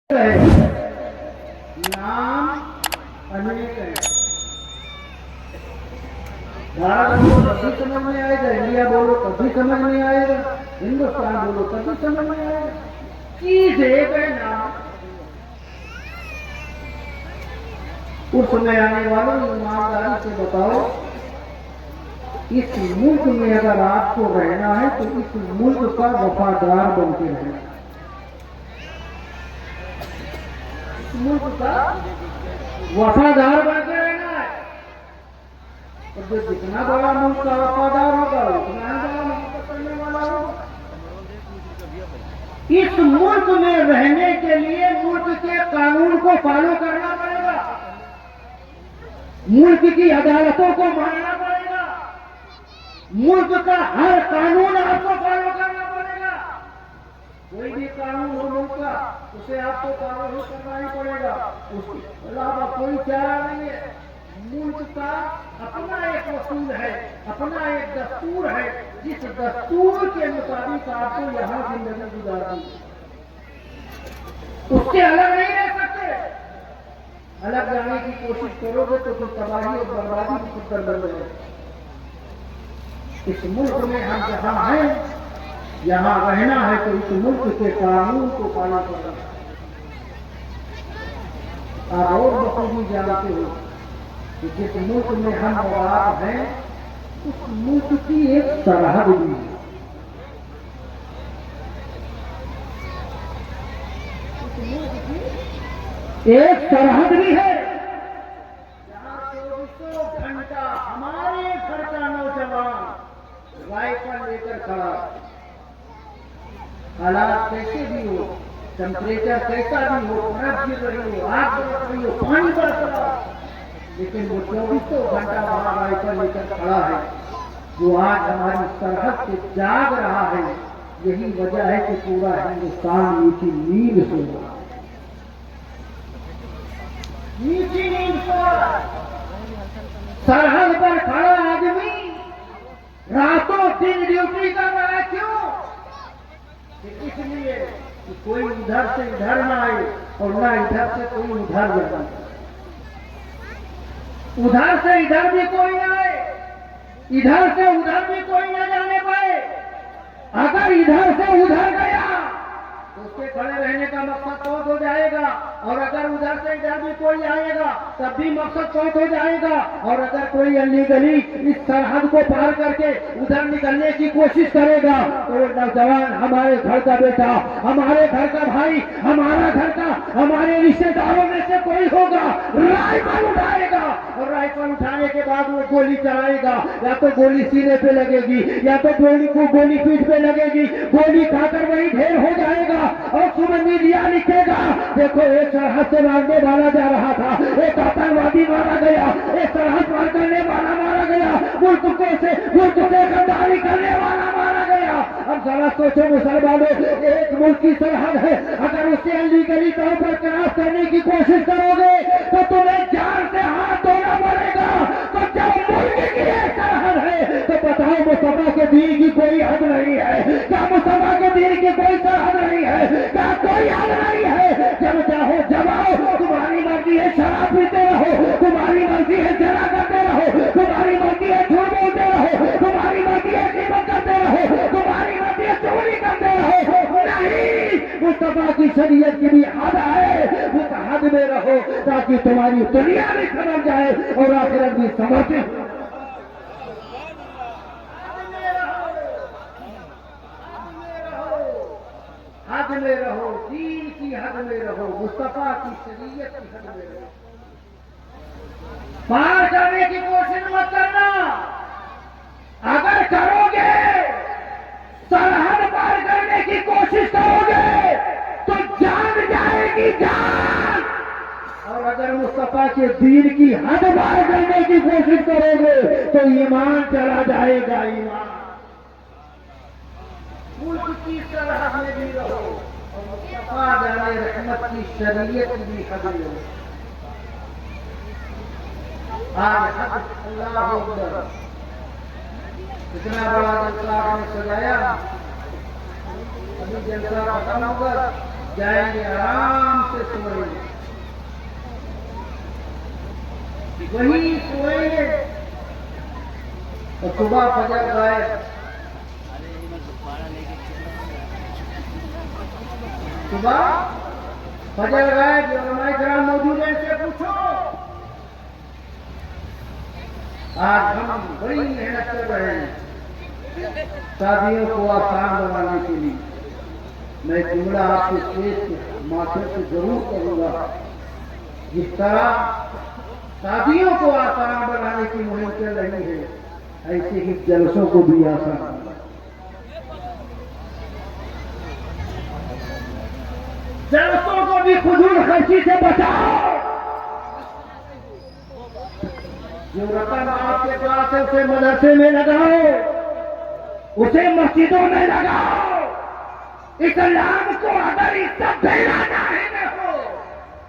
नाम अनेक है। भारत बोलो तभी समझ में आएगा, इंडिया बोलो तभी समझ में आएगा, हिंदुस्तान बोलो तभी समझ में आएगा। चीज एक है नाम। उस समय आने वालों ईमानदारी से बताओ, इस मुल्क में अगर आपको रहना है तो इस मुल्क का वफादार बन के रहना, मुल्क का वफादार बन के रहना है। और जो जितना बड़ा मुल्क का वफादार होगा उतना बड़ा मुल्क करने वाला होगा। इस मुल्क में रहने के लिए मुल्क के कानून को फॉलो करना पड़ेगा, मुल्क की अदालतों को मानना पड़ेगा, मुल्क का हर कानून आपको फॉलो करना पड़ेगा। कोई भी कानून हो मुल्क का, उसे आपको फॉलो करना ही पड़ेगा, उसके अलावा कोई चारा नहीं है। मुल्क का अपना एक उसूल है, अपना एक दस्तूर है, जिस दस्तूर के मुताबिक आपको यहाँ जिंदगी गुजारनी है, उससे अलग नहीं रह सकते। अलग जाने की कोशिश करोगे तो फिर तबाही और बर्बादी की पुत्र बन जाएगी। इस मुल्क में हम जहाँ हैं, यहाँ रहना है तो इस मुल्क के कानून को पालन करना है। आप और बखूबी जानते हो कि जिस मुल्क में हम और आप हैं, उस मुल्क की एक सरहद भी है। उस मुल्क की एक सरहद भी है, जहाँ 24 घंटा हमारे घर का नौजवान राइफल लेकर खड़ा, हालात कैसे भी हो, टेम्परेचर कैसा भी हो, बर्फ गिर रही हो, आग बरस रही हो, पानी बरस रहा हो, लेकिन वो 24 घंटा वहां राइफल लेकर खड़ा है। जो आज हमारी सरहद से जाग रहा है, यही वजह है कि पूरा हिंदुस्तान मीठी नींद सो रहा है, मीठी नींद सो रहा है। सरहद पर खड़ा आदमी रातों दिन ड्यूटी कर रहा है। क्यों? इसलिए कि कोई इधर से इधर ना आए और ना इधर से कोई उधर जाए, उधर से इधर भी कोई ना आए, इधर से उधर भी कोई ना जाने पाए। अगर इधर से उधर गया तो उसके खड़े रहने का मकसद चौथ हो जाएगा, और अगर उधर से इधर भी कोई आएगा तब भी मकसद चौथ हो जाएगा। और अगर कोई अनलीगली इस सरहद को पार करके उधर निकलने की कोशिश करेगा तो वो नौजवान, हमारे घर का बेटा, हमारे घर का भाई, हमारा घर का, हमारे रिश्तेदारों में से कोई होगा, राइफल उठाएगा और राइफल उठाने के बाद वो गोली चलाएगा। या तो गोली सीने पे लगेगी, या तो गोली पीठ पे लगेगी, गोली खाकर वही ढेर हो जाएगा। और सुबह मीडिया लिखेगा, देखो एक सरहद से मारने वाला जा रहा था, एक आतंकवादी मारा गया, एक सरहद पार करने वाला मारा गया, मुल्क से गद्दारी करने वाला मारा गया। अब जरा सोचो मुसलमानों, एक मुल्क की सरहद है, अगर उसे अनलीगली तौर पर क्रॉस करने की कोशिश करोगे तो तुम्हें जान से हाथ धोना पड़ेगा। तो जब मुल्क की एक सरहद है तो बताओ, मुस्तफा के दीन की कोई हद नहीं है क्या? मुस्तफा के दीन की कोई सरहद नहीं है क्या? कोई हद नहीं है। जब चाहो जमाओ, तुम्हारी मर्जी है शराब पीते रहो, तुम्हारी मर्जी है जरा करते रहो, तुम्हारी मर्जी है झूठ बोलते रहो, तुम्हारी मर्जी है गिबत करते रहो, तुम्हारी मर्जी है चोरी करते रहो। नहीं, मुस्तफा की शरीयत की भी हद है, उस हद में रहो ताकि तुम्हारी दुनिया भी समझ जाए और आखिरत भी समझे। हद में रहो, दीन की हद में रहो, मुस्तफा की शरीयत की हद में रहो। पार करने की कोशिश मत करना। अगर करोगे, सरहद पार करने की कोशिश करोगे तो जान जाएगी जान। और अगर मुस्तफा के दीन की हद पार करने की कोशिश करोगे तो ईमान चला जाएगा, ईमान। मुल्क की सरहद में भी रहो और मुस्तफा जाने रहमत की शरीयत भी हद में रहो। आज हद अल्लाह अकबर, इतना बड़ा जलसा आपने सजाया, अभी जलसा खत्म होगा, जाएंगे आराम से वही सोएंगे और सुबह फजर गायब। सुबह फजर गायब। जो हमारे ग्राम मौजूद है इनसे पूछो। आज हम बड़ी मेहनत कर रहे हैं शादियों को आसान बनाने के लिए। मैं जुमला आपके स्टेज माथे से जरूर करूंगा। जिस तरह शादियों को आसान बनाने की मुहिम चल रही है, ऐसे ही जलसों को भी आसान। जलसों को भी फजूल खर्ची से बचाओ। जो रकम आपके पास है उसे मदरसे में लगाओ, उसे मस्जिदों में लगाओ। इस्लाम को अगर इज्जत देना चाहते हो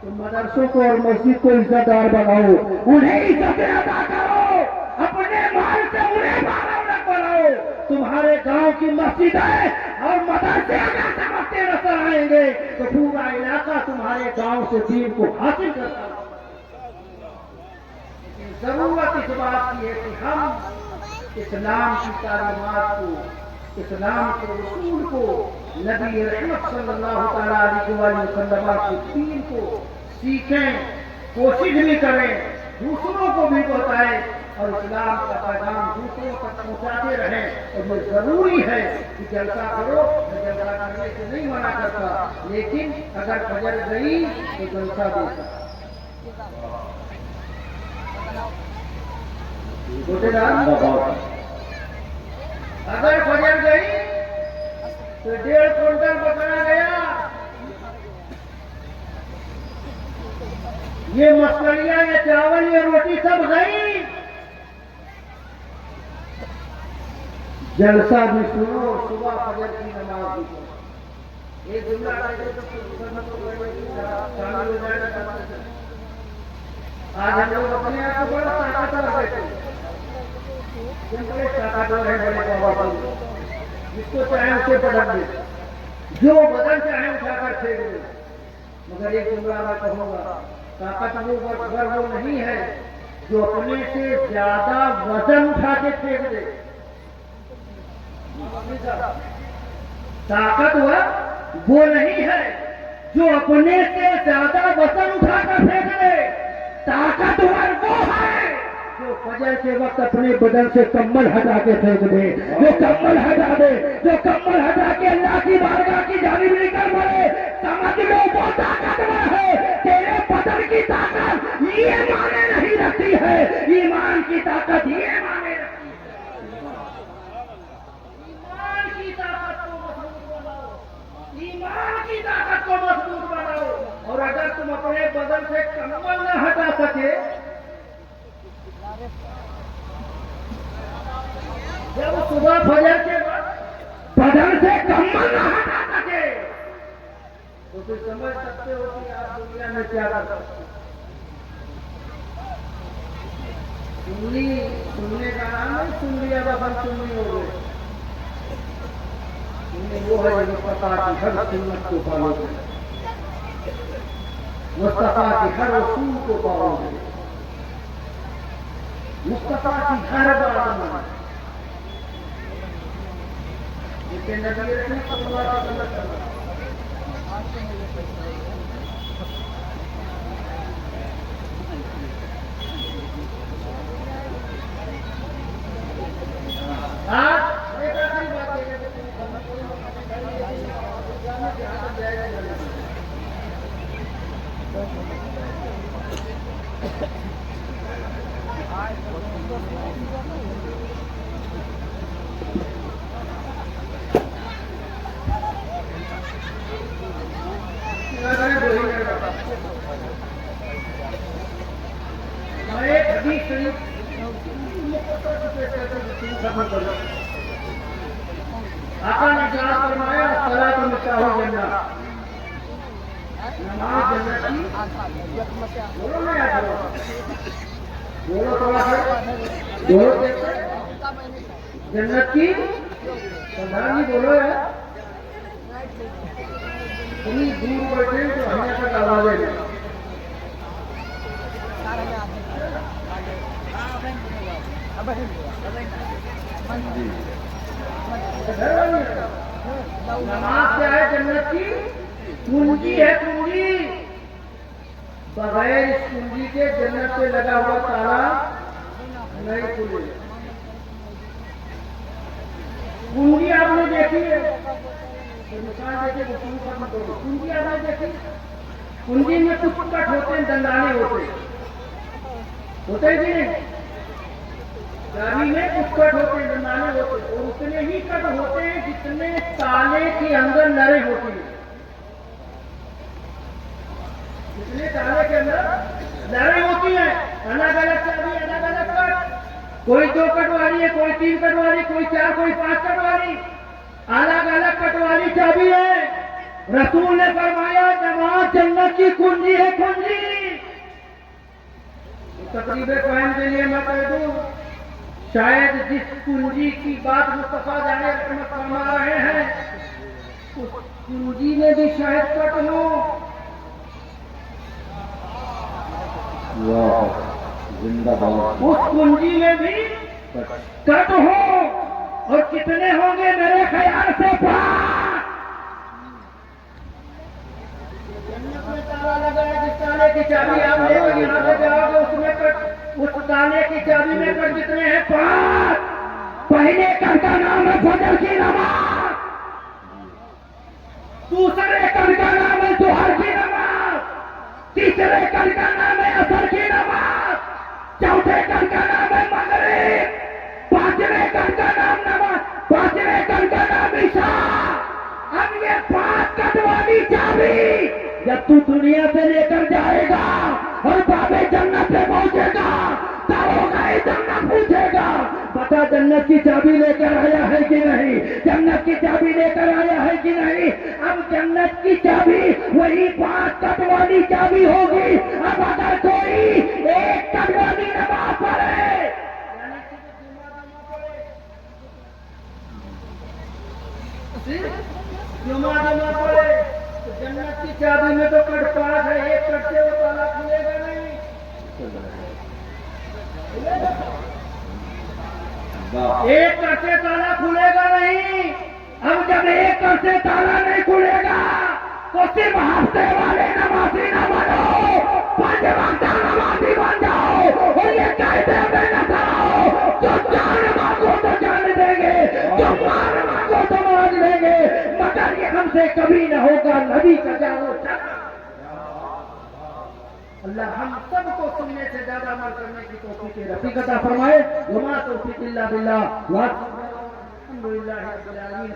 तो मदरसों को और मस्जिद को इज्जतदार बनाओ, उन्हें इज्जत अदा करो। अपने माल से उन्हें मानव बनाओ। तुम्हारे गांव की मस्जिद है और मदरसे अगर समझते नजर आएंगे तो पूरा इलाका तुम्हारे गांव से दीन को हासिल करता। जरूरत इस बात की है कि हम इस्लाम की तालीमात को, इस्लाम के रसूल को, नबी रहमत सल्लल्लाहु अलैहि वसल्लम के दीन को सीखें, कोशिश भी करें, दूसरों को भी बताएं और इस्लाम का पैगाम दूसरों तक पहुंचाते रहें। और ये जरूरी है कि जलसा करो। मैं जलसा करने से नहीं मना करता, लेकिन अगर फजर गई तो जलसा देता। अगर फजर गई तो 1.5 क्विंटल पकड़ा गया। ये मछलियां, ये चावल, ये रोटी सब गई। जलसा भी सुनो, सुबह फजर की नमाज भी पढ़ो। एक जुमला आज हम लोग अपने आप को बड़ा ताकतवर बैठे, बड़े ताकतवर है, बड़े पावरफुल। जिसको चाहे उसे पटक दे, जो बदन चाहे उठाकर फेंक दे। मगर एक जुमला मैं कहूंगा, ताकतवर वो नहीं है जो अपने से ज्यादा वजन उठा के फेंक दे। ताकतवर वो नहीं है जो अपने से ज्यादा वजन उठाकर फेंक दे। ताकतवर वो है जो फजर के वक्त अपने बदन से कम्बल हटा के फेंक दे। जो कम्बल हटा दे, जो कम्बल हटा के अल्लाह की बारगाह की जानिब निकल पड़े, समझ लो वो ताकतवर है। तेरे बदन की ताकत ये माने नहीं रखती है, ईमान की ताकत ये माने रखती है। ईमान की ताकत को मजबूत बनाओ, ईमान की ताकत को मजबूत बनाओ। और अगर तुम अपने बदन से कम्बल न हटा सके, जब सुबह फजर के वक्त बदन से कम्बल न हटा सके तो फिर समझ सकते हो कि आप दुनिया में क्या कर सकते हो। सुनने का नाम है, सुन लिया बस सुननी हो गए। वो है मुस्तफा की हर सुन्नत को पालोगे, मुस्तफा की हर रसूल को पालोगे, मुस्तफा की हर बात मानो। जिसके नबी रहमत सल्लल्लाहु अलैहि वसल्लम आका ने क्या फरमाया, सलात में चाहो जन्नत, नमाज जन्नत की। बोलो ना यार, बोलो थोड़ा सा, बोलो जन्नत की प्रधान जी, बोलो यार। इतनी दूर बैठे तो हमें तक आवाज है। घर वाली नमाज क्या है? जन्नत की कुंजी है, कुंजी। बगैर इस कुंजी के जन्नत से लगा हुआ ताला नहीं खुलेगा। कुंजी आपने देखी है, कुंजी आपने देखी? कुंजी में कुछ कट होते हैं, दंडाने होते हैं, होते हैं कि नहीं? चाबी में कुछ कट होते हैं, दंडाने होते हैं, और उतने ही कट होते हैं जितने ताले के अंदर नरे होती है। जितने ताले के अंदर नरे होती है, अलग अलग चाबी, अलग अलग कट, कोई 2 कट वाली है, कोई 3 कट वाली, कोई 4, कोई 5 कट वाली, अलग अलग कट वाली चाबी है। रसूल ने फरमाया नमाज जन्नत की कुंजी है, कुंजी। तकरीबे कायम के लिए मैं कह दूं, शायद जिस कुंजी की बात मुस्तफा जाने रहमत फरमा रहे हैं, उस कुंजी में भी शायद कट हो। जिंदाबाद। उस कुंजी में भी कट हो, और कितने होंगे मेरे ख्याल से 5। जन्नत में ताला लगा है, जिस ताले की चाबी आप लेकर यहाँ से जाओगे उसमें कट, उस ताले की चाबी में कट कितने हैं? 5। पहले कट का नाम है फजर की नमाज, दूसरे कट का नाम है जोहर की नमाज, तीसरे कट का नाम है असर की नमाज, चौथे कट का नाम है मगरिब, पांचवें कट का नाम नमाज, पांचवें कट का नाम इशा। अब ये 5 कट वाली चाबी जब तू दुनिया से लेकर जाएगा और बाबे जन्नत से पहुंचेगा, तब होगा जन्नत पूछेगा, बता जन्नत की चाबी लेकर आया है कि नहीं? जन्नत की चाबी लेकर आया है कि नहीं? अब जन्नत की चाबी वही 5 कट वाली चाबी होगी। अब अगर कोई 1 कट वाली नमाज पढ़े, जुमा पड़े, तो जन्नत की चाबी में तो कट 5 है, 1 कट से वो ताला खुलेगा नहीं। एक कट से ताला खुलेगा नहीं। अब जब 1 कट से ताला नहीं खुलेगा तो सिर्फ हफ्ते वाले नमाजी न बनो, 5 वक्त नमाजी बन जाओ। और ये कहते हुए न कराओ, जो 4 मांगो तो जान देंगे, जो 5 मांगो तो मांग देंगे, मगर ये हमसे कभी न होगा नबी का जानो। अल्लाह हम सबको सुनने से ज्यादा अमल करने की तौफीक रफीक अता फरमाए। वमा तौफीक इल्ला बिल्लाह। अल्हम्दुलिल्लाह रब्बिल आलमीन।